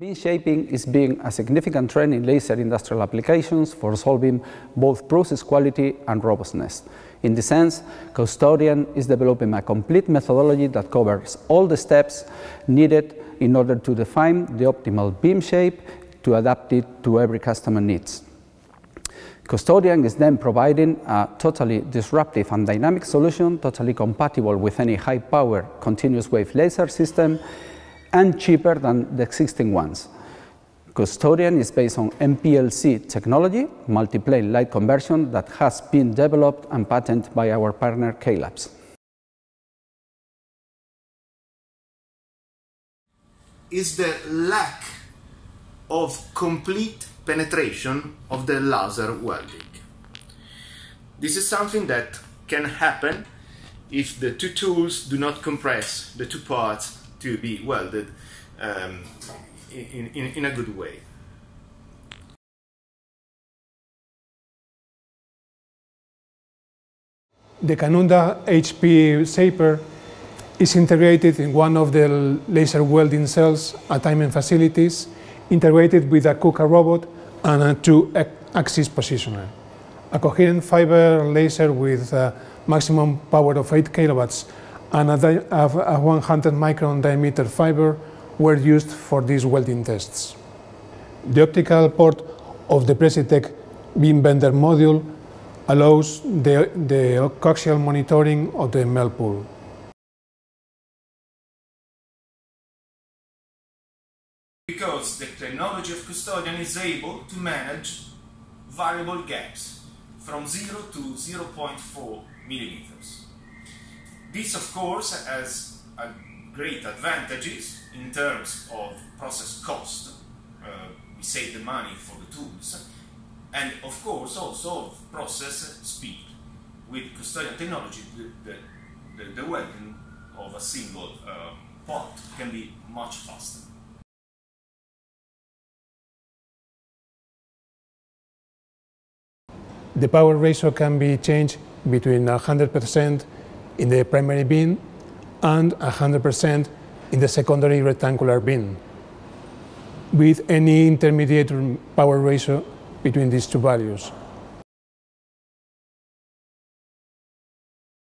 Beam shaping is being a significant trend in laser industrial applications for solving both process quality and robustness. In this sense, Custodian is developing a complete methodology that covers all the steps needed in order to define the optimal beam shape to adapt it to every customer needs. Custodian is then providing a totally disruptive and dynamic solution, totally compatible with any high-power continuous wave laser system, and cheaper than the existing ones. Custodian is based on MPLC technology, multiplane light conversion, that has been developed and patented by our partner Cailabs. Is the lack of complete penetration of the laser welding. This is something that can happen if the two tools do not compress the two parts to be welded in a good way. The CANUNDA-HP Shaper is integrated in one of the laser welding cells at AIMEN facilities, integrated with a KUKA robot and a 2-axis positioner. A coherent fiber laser with a maximum power of 8 kilowatts and a 100 micron diameter fiber were used for these welding tests. The optical port of the Precitech beam bender module allows the coaxial monitoring of the melt pool. Because the technology of Custodian is able to manage variable gaps from 0 to 0.4 millimeters. This, of course, has great advantages in terms of process cost. We save the money for the tools, and of course also of process speed. With Custodian technology, the welding of a single part can be much faster. The power ratio can be changed between 100% in the primary beam and 100% in the secondary rectangular beam, with any intermediate power ratio between these two values.